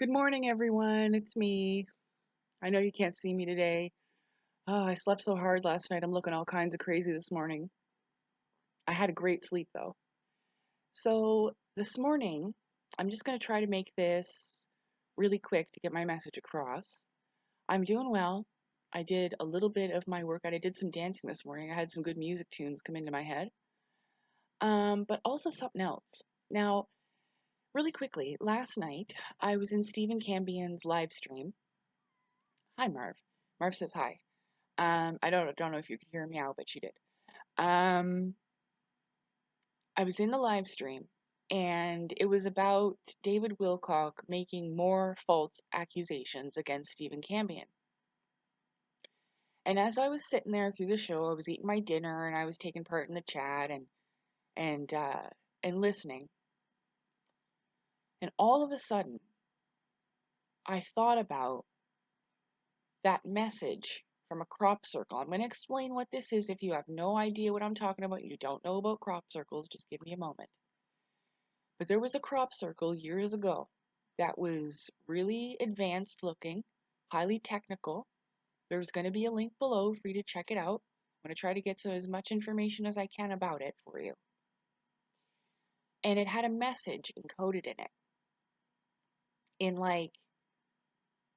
Good morning, everyone. It's me. I know you can't see me today. Oh, I slept so hard last night. I'm looking all kinds of crazy this morning. I had a great sleep, though. So, this morning, I'm just going to try to make this really quick to get my message across. I'm doing well. I did a little bit of my workout. I did some dancing this morning. I had some good music tunes come into my head. But also something else. Now, really quickly, last night, I was in Stephen Cambion's live stream. Hi, Marv. Marv says hi. I don't know if you could hear me out, but she did. Um, I was in the live stream, and it was about David Wilcock making more false accusations against Stephen Cambion. And as I was sitting there through the show, I was eating my dinner and I was taking part in the chat and uh, and listening. And all of a sudden, I thought about that message from a crop circle. I'm going to explain what this is if you have no idea what I'm talking about. You don't know about crop circles. Just give me a moment. But there was a crop circle years ago that was really advanced looking, highly technical. There's going to be a link below for you to check it out. I'm going to try to get as much information as I can about it for you. And it had a message encoded in it, in like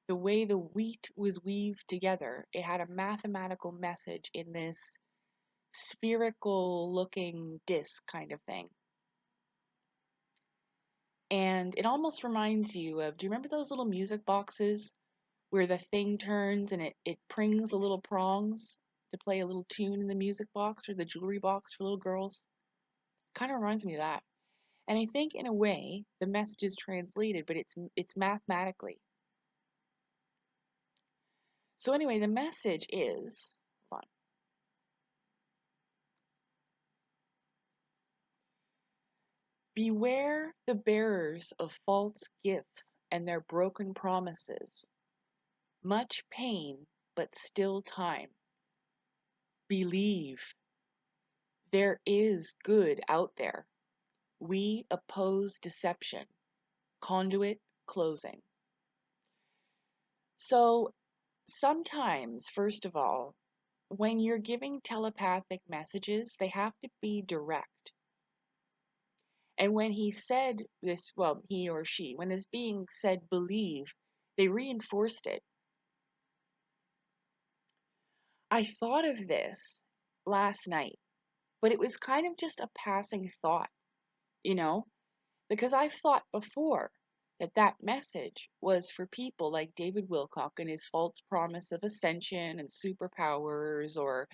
the way the wheat was weaved together. It had a mathematical message in this spherical looking disc kind of thing. And it almost reminds you of, do you remember those little music boxes where the thing turns and it prings the little prongs to play a little tune in the music box or the jewelry box for little girls? Kind of reminds me of that. And I think in a way the message is translated, but it's mathematically. So anyway, the message is, hold on. Beware the bearers of false gifts and their broken promises. Much pain, but still time. Believe there is good out there. We oppose deception. Conduit closing. So sometimes, first of all, when you're giving telepathic messages, they have to be direct. And when he said this, well, he or she, when this being said believe, they reinforced it. I thought of this last night, but it was kind of just a passing thought, you know? Because I've thought before that that message was for people like David Wilcock and his false promise of ascension and superpowers, or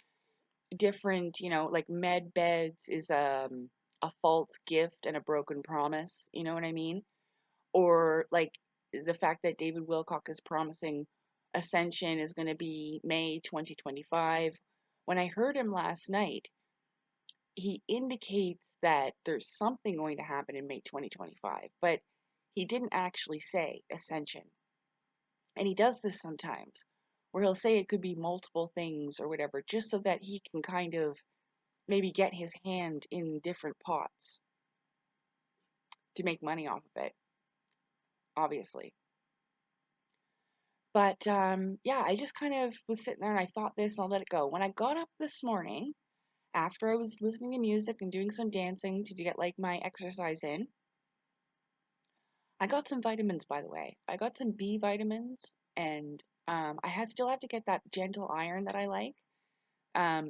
different, like med beds is a false gift and a broken promise, you know what I mean? Or like the fact that David Wilcock is promising ascension is going to be May 2025. When I heard him last night, he indicates that there's something going to happen in May 2025, but he didn't actually say ascension. And he does this sometimes, where he'll say it could be multiple things or whatever, just so that he can kind of maybe get his hand in different pots to make money off of it, obviously. But yeah, I just kind of was sitting there and I thought this and I'll let it go. When I got up this morning, after I was listening to music and doing some dancing to get like my exercise in, I got some vitamins, by the way. I got some B vitamins, and still have to get that gentle iron that I like.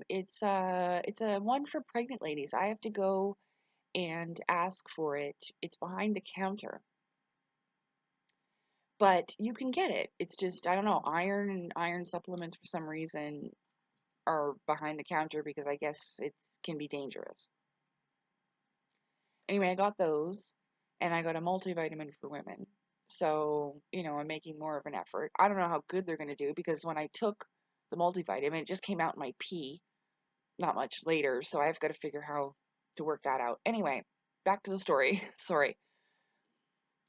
It's a one for pregnant ladies. I have to go and ask for it. It's behind the counter, but you can get it. It's just, I don't know, iron and iron supplements for some reason are behind the counter because I guess it can be dangerous. Anyway, I got those, and I got a multivitamin for women. So, I'm making more of an effort. I don't know how good they're going to do because when I took the multivitamin, it just came out in my pee not much later. So I've got to figure how to work that out. Anyway, back to the story. Sorry.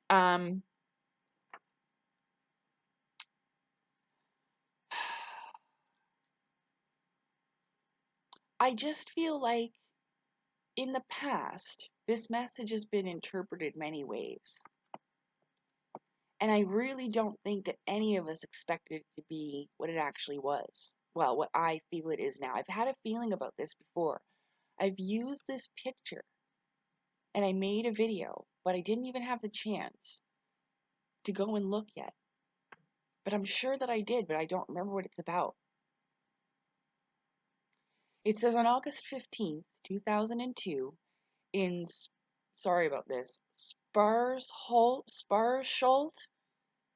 Um, I just feel like in the past, this message has been interpreted many ways. And I really don't think that any of us expected it to be what it actually was. Well, what I feel it is now. I've had a feeling about this before. I've used this picture and I made a video, but I didn't even have the chance to go and look yet. But I'm sure that I did, but I don't remember what it's about. It says on August 15th, 2002, in, sorry about this, Sparsholt,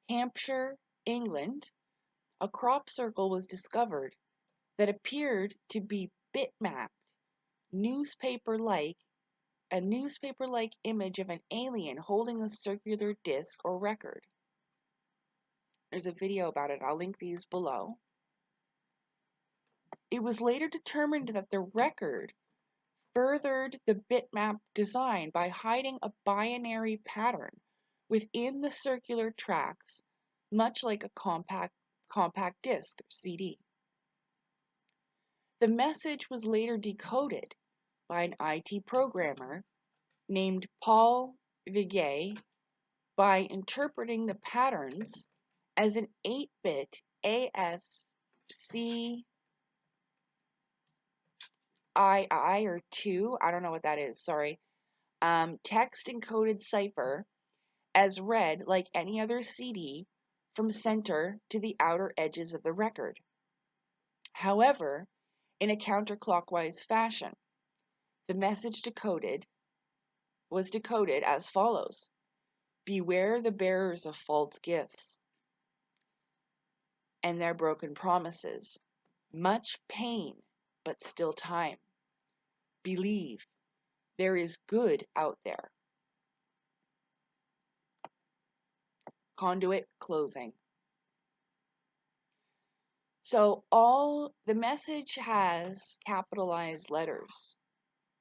Hampshire, England, a crop circle was discovered that appeared to be bitmapped newspaper-like, a newspaper-like image of an alien holding a circular disc or record. There's a video about it. I'll link these below. It was later determined that the record furthered the bitmap design by hiding a binary pattern within the circular tracks, much like a compact disc or CD. The message was later decoded by an IT programmer named Paul Vigay by interpreting the patterns as an 8-bit ASCII or 2, I don't know what that is, sorry, text encoded cipher as read like any other CD from center to the outer edges of the record. However, in a counterclockwise fashion, the message was decoded as follows: beware the bearers of false gifts and their broken promises. Much pain, but still time. Believe there is good out there. Conduit closing. So all the message has capitalized letters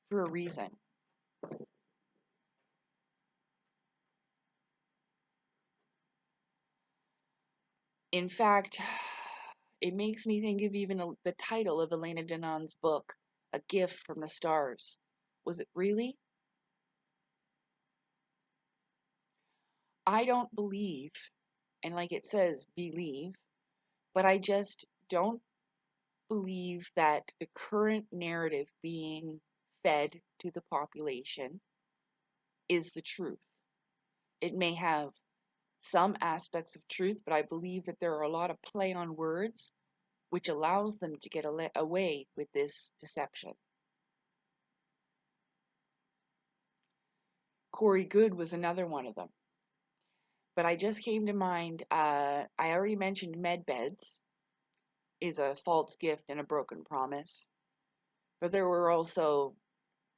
for a reason. In fact, it makes me think of even the title of Elena Danon's book, A Gift from the Stars. Was it really? I don't believe, and like it says, believe, but I just don't believe that the current narrative being fed to the population is the truth. It may have some aspects of truth, but I believe that there are a lot of play on words which allows them to get away with this deception. Corey Good was another one of them. But I just came to mind, I already mentioned med beds is a false gift and a broken promise. But there were also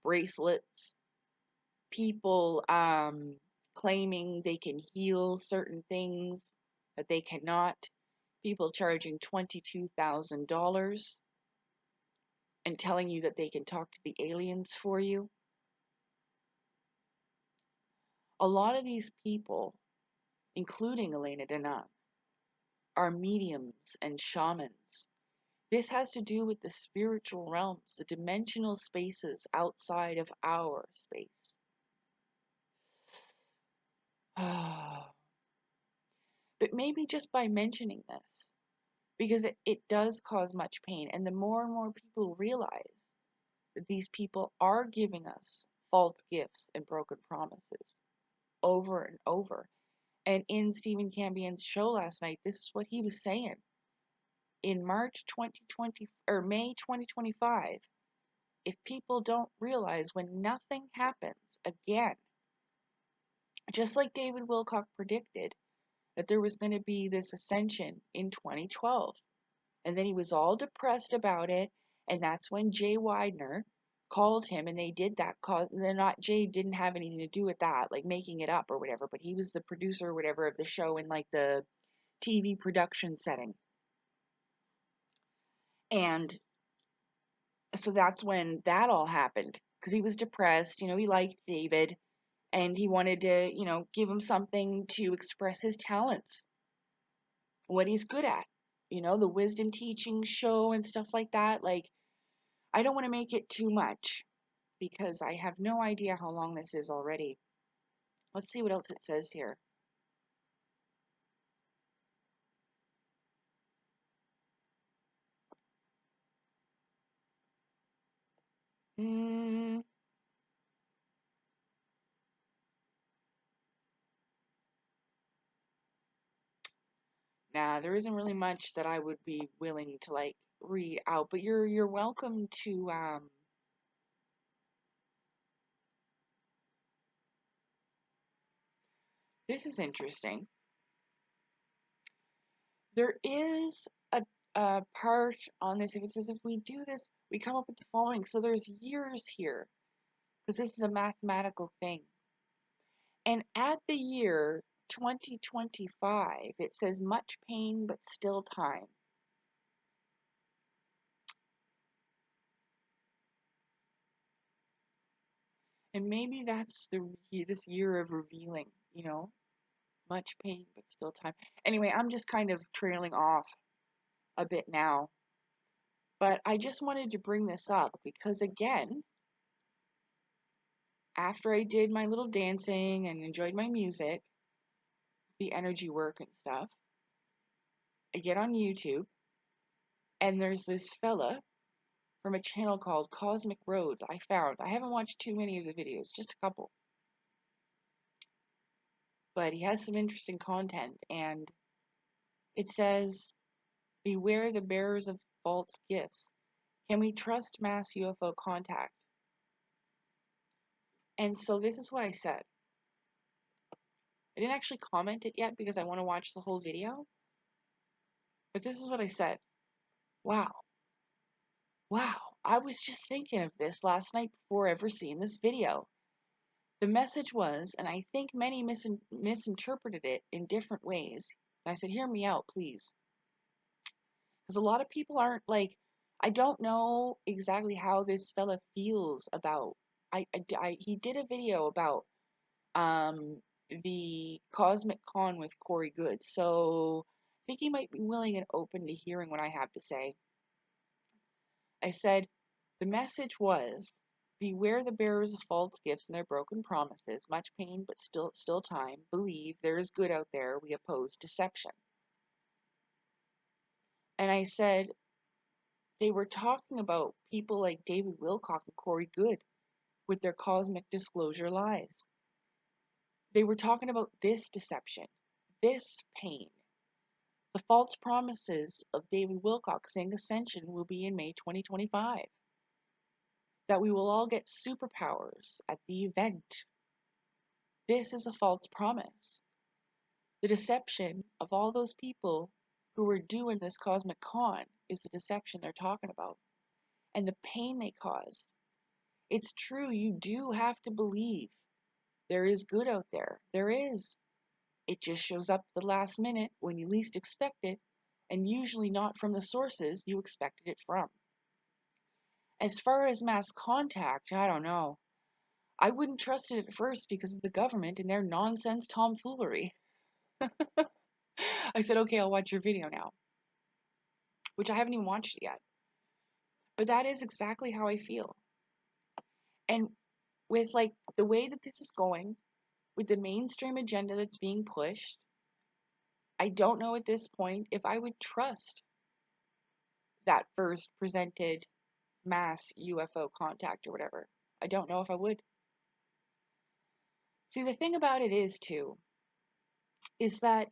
bracelets, people claiming they can heal certain things that they cannot, people charging $22,000 and telling you that they can talk to the aliens for you. A lot of these people, including Elena Danan, are mediums and shamans. This has to do with the spiritual realms, the dimensional spaces outside of our space. But maybe just by mentioning this, because it does cause much pain, and the more and more people realize that these people are giving us false gifts and broken promises over and over. And in Stephen Campion's show last night, this is what he was saying. In March 2020 or May 2025, if people don't realize when nothing happens again, just like David Wilcock predicted that there was going to be this ascension in 2012, and then he was all depressed about it, and that's when Jay Widener called him, and they did that cause. They're not, Jay didn't have anything to do with that, like making it up or whatever, but he was the producer or whatever of the show in like the TV production setting. And so that's when that all happened, because he was depressed, he liked David, and he wanted to, give him something to express his talents, what he's good at, the wisdom teaching show and stuff like that. Like, I don't want to make it too much because I have no idea how long this is already. Let's see what else it says here. Nah, there isn't really much that I would be willing to like read out, but you're welcome to this is interesting. There is a part on this. If it says if we do this, we come up with the following. So there's years here because this is a mathematical thing. And at the year 2025, it says much pain but still time. And maybe that's this year of revealing, much pain but still time. Anyway, I'm just kind of trailing off a bit now, but I just wanted to bring this up because again, after I did my little dancing and enjoyed my music, the energy work and stuff, I get on YouTube and there's this fella from a channel called Cosmic Roads I found. I haven't watched too many of the videos, just a couple. But he has some interesting content and it says, beware the bearers of false gifts. Can we trust mass UFO contact? And so this is what I said. I didn't actually comment it yet because I want to watch the whole video. But this is what I said. Wow. Wow. I was just thinking of this last night before ever seeing this video. The message was, and I think many misinterpreted it in different ways. I said, hear me out, please. Because a lot of people aren't like, I don't know exactly how this fella feels about. He did a video about um, the Cosmic Con with Corey Good. So I think he might be willing and open to hearing what I have to say. I said, the message was, beware the bearers of false gifts and their broken promises, much pain but still time. Believe there is good out there. We oppose deception. And I said, they were talking about people like David Wilcock and Corey Good with their cosmic disclosure lies. They were talking about this deception, this pain. The false promises of David Wilcock saying ascension will be in May 2025. That we will all get superpowers at the event. This is a false promise. The deception of all those people who are doing this cosmic con is the deception they're talking about. And the pain they caused. It's true, you do have to believe there is good out there. There is. It just shows up at the last minute when you least expect it, and usually not from the sources you expected it from. As far as mass contact, I don't know. I wouldn't trust it at first because of the government and their nonsense tomfoolery. I said, okay, I'll watch your video now, which I haven't even watched it yet. But that is exactly how I feel. And with like the way that this is going, with the mainstream agenda that's being pushed, I don't know at this point if I would trust that first presented mass UFO contact or whatever. I don't know if I would. See, the thing about it is, too, is that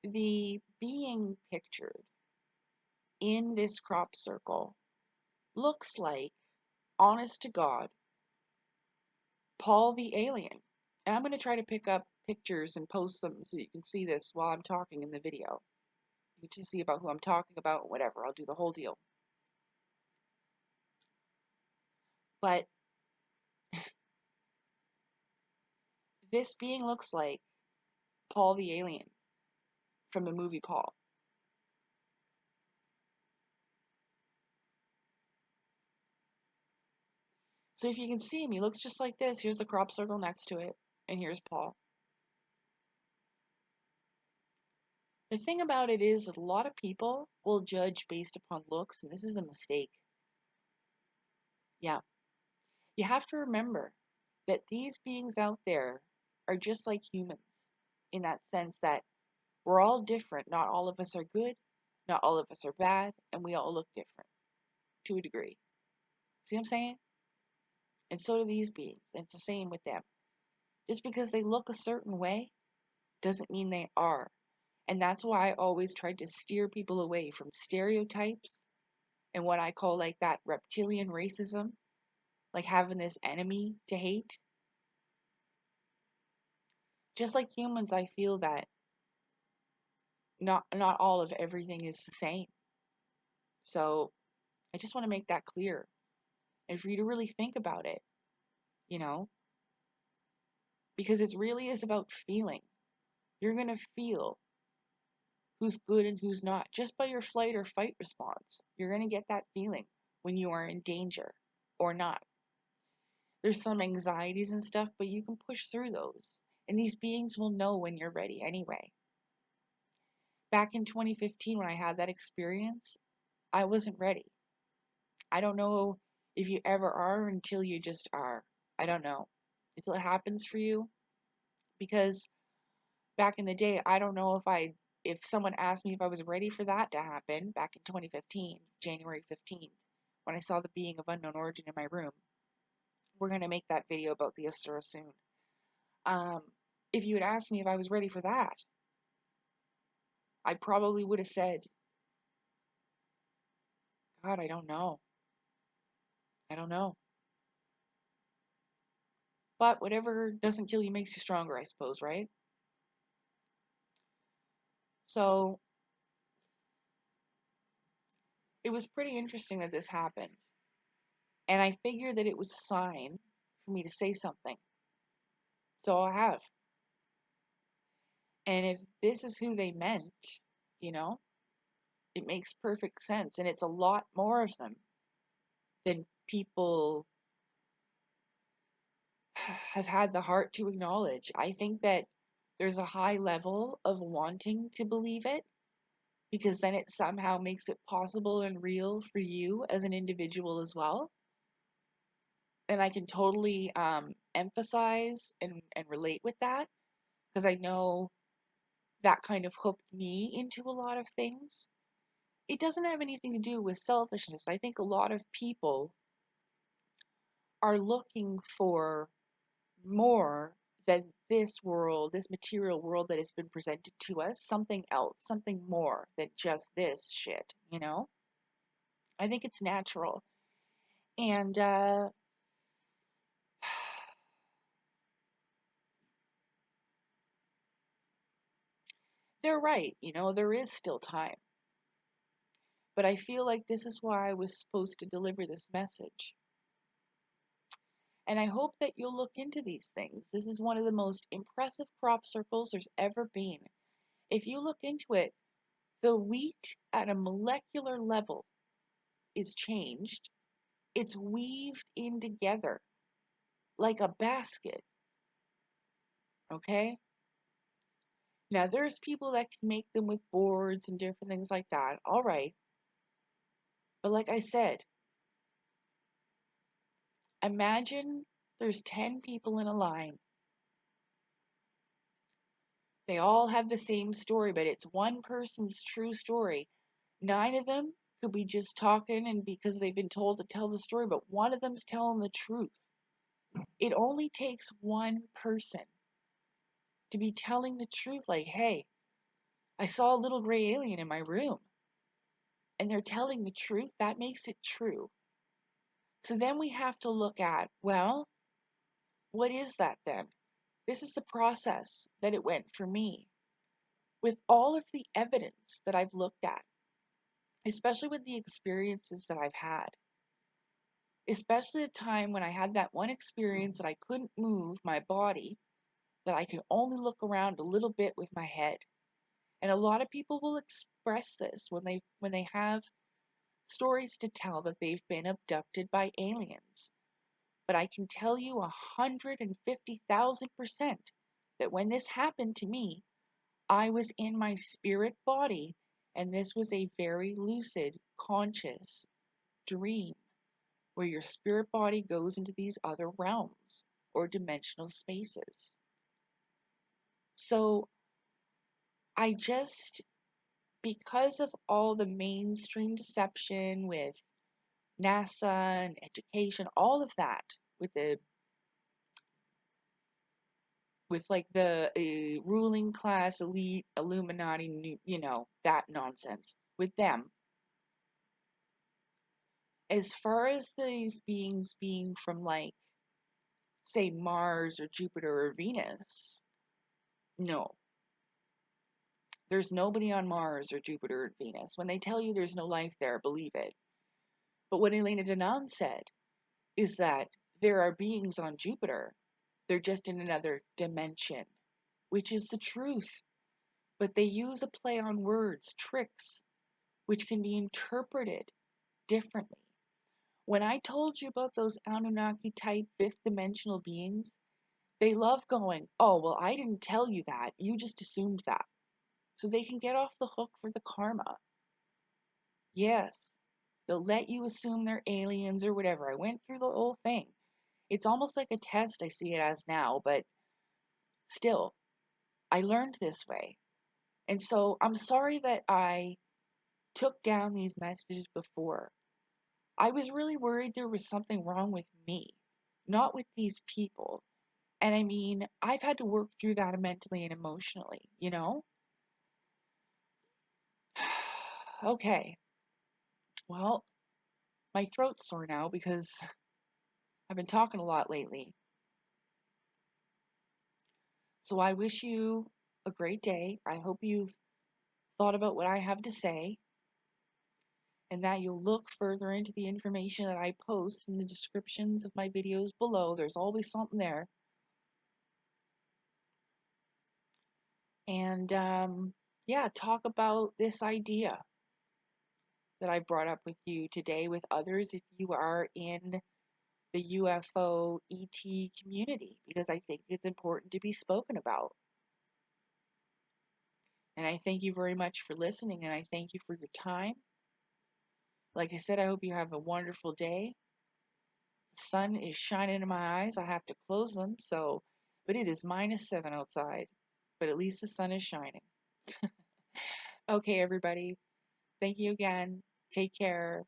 the being pictured in this crop circle looks like, honest to God, Paul the alien. And I'm going to try to pick up pictures and post them so you can see this while I'm talking in the video. You can see about who I'm talking about, whatever. I'll do the whole deal. But this being looks like Paul the alien from the movie Paul. So if you can see him, he looks just like this. Here's the crop circle next to it, and here's Paul. The thing about it is that a lot of people will judge based upon looks, and this is a mistake. Yeah. You have to remember that these beings out there are just like humans in that sense that we're all different. Not all of us are good, not all of us are bad, and we all look different to a degree. See what I'm saying? And so do these beings. And it's the same with them. Just because they look a certain way doesn't mean they are. And that's why I always tried to steer people away from stereotypes and what I call like that reptilian racism, like having this enemy to hate. Just like humans, I feel that not all of everything is the same. So I just want to make that clear. And for you to really think about it, you know, because it really is about feeling. You're going to feel who's good and who's not just by your flight or fight response. You're going to get that feeling when you are in danger or not. There's some anxieties and stuff, but you can push through those. And these beings will know when you're ready anyway. Back in 2015, when I had that experience, I wasn't ready. I don't know if you ever are until you just are. I don't know. Until it happens for you. Because back in the day, I don't know if someone asked me if I was ready for that to happen back in 2015, January 15th, when I saw the being of unknown origin in my room. We're going to make that video about the Asura soon. Um, if you had asked me if I was ready for that, I probably would have said, God, I don't know. I don't know. But whatever doesn't kill you makes you stronger, I suppose, right? So it was pretty interesting that this happened. And I figured that it was a sign for me to say something. So I have. And if this is who they meant, you know, it makes perfect sense. And it's a lot more of them than people have had the heart to acknowledge. I think that there's a high level of wanting to believe it because then it somehow makes it possible and real for you as an individual as well. And I can totally emphasize and relate with that because I know that kind of hooked me into a lot of things. It doesn't have anything to do with selfishness. I think a lot of people are looking for more than this world, this material world that has been presented to us, something else, something more than just this shit, you know? I think it's natural. And they're right, you know, there is still time. But I feel like this is why I was supposed to deliver this message. And I hope that you'll look into these things. This is one of the most impressive crop circles there's ever been. If you look into it, the wheat at a molecular level is changed. It's weaved in together like a basket, okay? Now, there's people that can make them with boards and different things like that. All right. But like I said, imagine there's 10 people in a line. They all have the same story, but it's one person's true story. 9 of them could be just talking and because they've been told to tell the story, but one of them's telling the truth. It only takes one person to be telling the truth, like, hey, I saw a little gray alien in my room. And they're telling the truth, that makes it true. So then we have to look at, well, what is that then? This is the process that it went for me. With all of the evidence that I've looked at, especially with the experiences that I've had, especially the time when I had that one experience that I couldn't move my body, that I could only look around a little bit with my head. And a lot of people will express this when they have stories to tell that they've been abducted by aliens. But I can tell you 150,000% that when this happened to me, I was in my spirit body, and this was a very lucid, conscious dream where your spirit body goes into these other realms or dimensional spaces. So I just, because of all the mainstream deception with NASA and education, all of that, with the with like the ruling class, elite, Illuminati, that nonsense with them. As far as these beings being from, like, say, Mars or Jupiter or Venus, no. There's nobody on Mars or Jupiter or Venus. When they tell you there's no life there, believe it. But what Elena Danaan said is that there are beings on Jupiter. They're just in another dimension, which is the truth. But they use a play on words, tricks, which can be interpreted differently. When I told you about those Anunnaki type fifth dimensional beings, they love going, oh, well, I didn't tell you that. You just assumed that. So they can get off the hook for the karma. Yes, they'll let you assume they're aliens or whatever. I went through the whole thing. It's almost like a test, I see it as now, but still, I learned this way. And so I'm sorry that I took down these messages before. I was really worried there was something wrong with me, not with these people. And I mean, I've had to work through that mentally and emotionally, you know? Okay, well, my throat's sore now because I've been talking a lot lately. So I wish you a great day. I hope you've thought about what I have to say and that you'll look further into the information that I post in the descriptions of my videos below. There's always something there. And yeah, talk about this idea that I brought up with you today with others if you are in the UFO ET community, because I think it's important to be spoken about. And I thank you very much for listening, and I thank you for your time. Like I said, I hope you have a wonderful day. The sun is shining in my eyes. I have to close them, but it is -7 outside. But at least the sun is shining. Okay, everybody. Thank you again. Take care.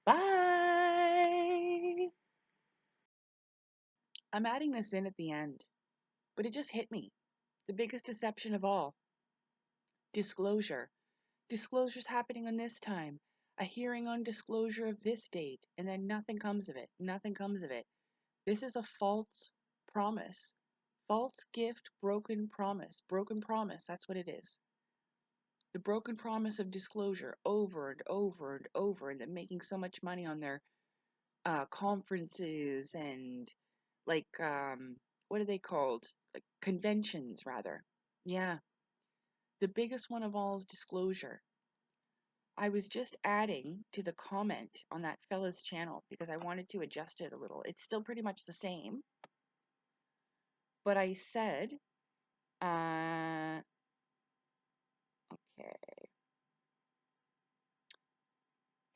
Bye. I'm adding this in at the end, but it just hit me. The biggest deception of all. Disclosure. Disclosure's happening on this time. A hearing on disclosure of this date, and then nothing comes of it. Nothing comes of it. This is a false promise. False gift, broken promise. Broken promise, that's what it is. The broken promise of disclosure over and over and over, and then making so much money on their conferences and like what are they called? Like conventions, rather. Yeah. The biggest one of all is disclosure. I was just adding to the comment on that fella's channel because I wanted to adjust it a little. It's still pretty much the same, but I said, okay,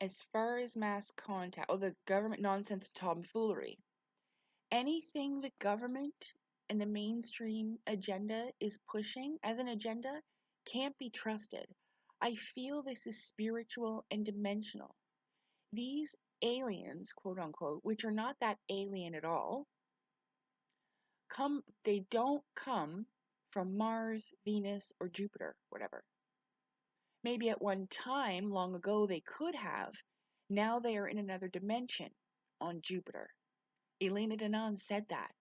as far as mass contact, the government nonsense tomfoolery, anything the government and the mainstream agenda is pushing as an agenda can't be trusted. I feel this is spiritual and dimensional. These aliens, quote unquote, which are not that alien at all, they don't come from Mars, Venus, or Jupiter, whatever. Maybe at one time, long ago, they could have. Now they are in another dimension on Jupiter. Elena Danaan said that.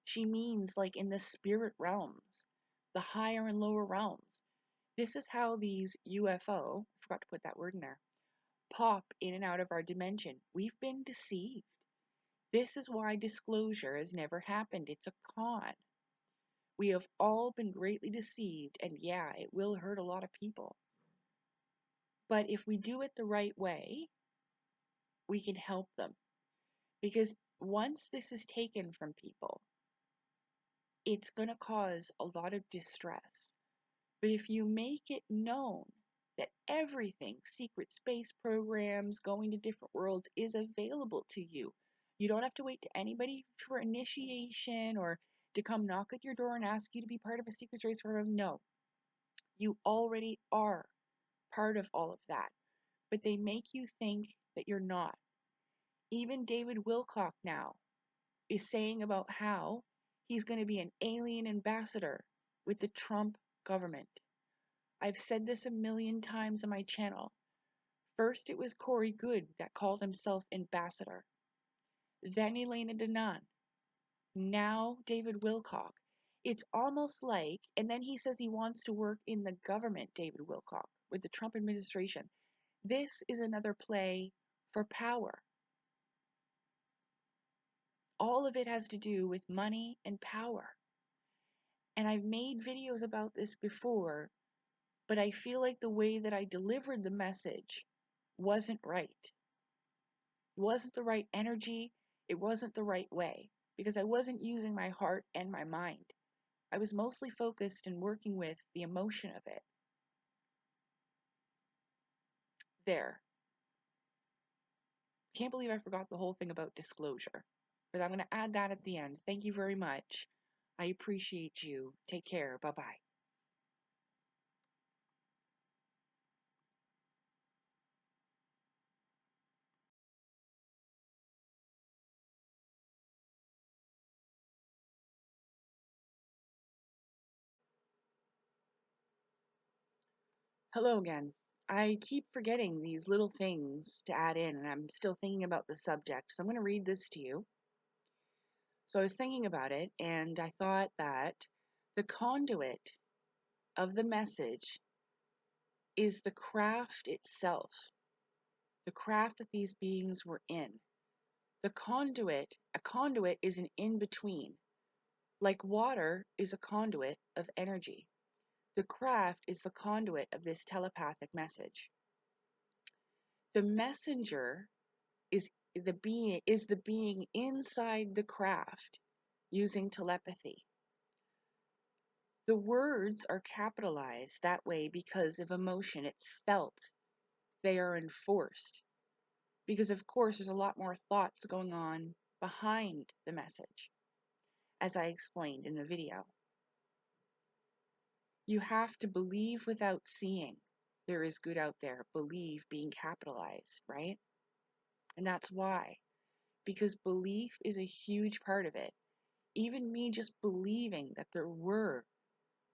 She means like in the spirit realms, the higher and lower realms. This is how these UFO, I forgot to put that word in there, pop in and out of our dimension. We've been deceived. This is why disclosure has never happened. It's a con. We have all been greatly deceived, and yeah, it will hurt a lot of people. But if we do it the right way, we can help them. Because once this is taken from people, it's going to cause a lot of distress. But if you make it known that everything, secret space programs, going to different worlds, is available to you, you don't have to wait to anybody for initiation or to come knock at your door and ask you to be part of a secret space program. No, you already are part of all of that. But they make you think that you're not. Even David Wilcock now is saying about how He's going to be an alien ambassador with the Trump government. I've said this a million times on my channel. First, it was Corey Goode that called himself ambassador. Then Elena Danaan. Now David Wilcock. It's almost like, and then he says he wants to work in the government, David Wilcock, with the Trump administration. This is another play for power. All of it has to do with money and power. And I've made videos about this before, but I feel like the way that I delivered the message wasn't right. It wasn't the right energy. It wasn't the right way because I wasn't using my heart and my mind. I was mostly focused and working with the emotion of it. There. Can't believe I forgot the whole thing about disclosure. But I'm going to add that at the end. Thank you very much. I appreciate you. Take care. Bye-bye. Hello again. I keep forgetting these little things to add in, and I'm still thinking about the subject. So I'm going to read this to you. So I was thinking about it, and I thought that the conduit of the message is the craft itself, the craft that these beings were in. A conduit is an in-between. Like water is a conduit of energy. The craft is the conduit of this telepathic message. The messenger is the being inside the craft using telepathy. The words are capitalized that way because of emotion. It's felt. They are enforced. Because, of course, there's a lot more thoughts going on behind the message, as I explained in the video. You have to believe without seeing. There is good out there. Believe being capitalized, right? And that's why. Because belief is a huge part of it. Even me just believing that there were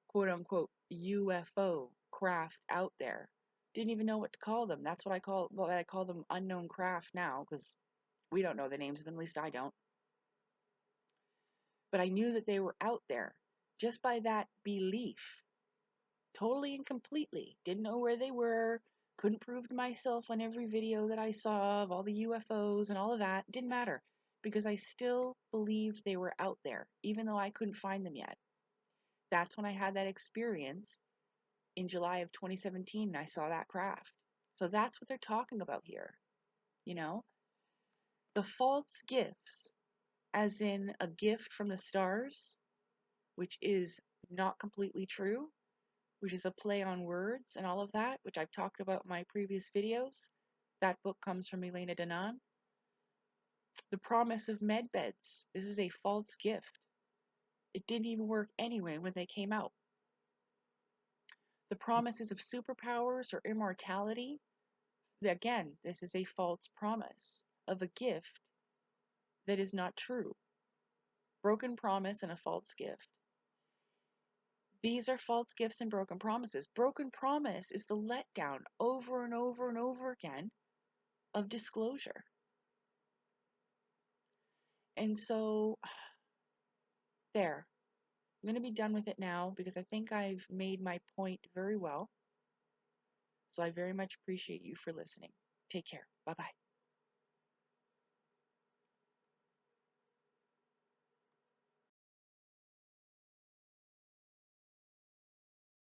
quote unquote UFO craft out there. Didn't even know what to call them. That's what I call them unknown craft now, because we don't know the names of them, at least I don't. But I knew that they were out there just by that belief. Totally and completely. Didn't know where they were. Couldn't prove to myself on every video that I saw of all the UFOs and all of that. Didn't matter. Because I still believed they were out there, even though I couldn't find them yet. That's when I had that experience in July of 2017 and I saw that craft. So that's what they're talking about here. You know? The false gifts, as in a gift from the stars, which is not completely true, which is a play on words and all of that, which I've talked about in my previous videos. That book comes from Elena Danaan. The promise of med beds. This is a false gift. It didn't even work anyway when they came out. The promises of superpowers or immortality. Again, this is a false promise of a gift that is not true. Broken promise and a false gift. These are false gifts and broken promises. Broken promise is the letdown over and over and over again of disclosure. And so, there. I'm going to be done with it now because I think I've made my point very well. So I very much appreciate you for listening. Take care. Bye-bye.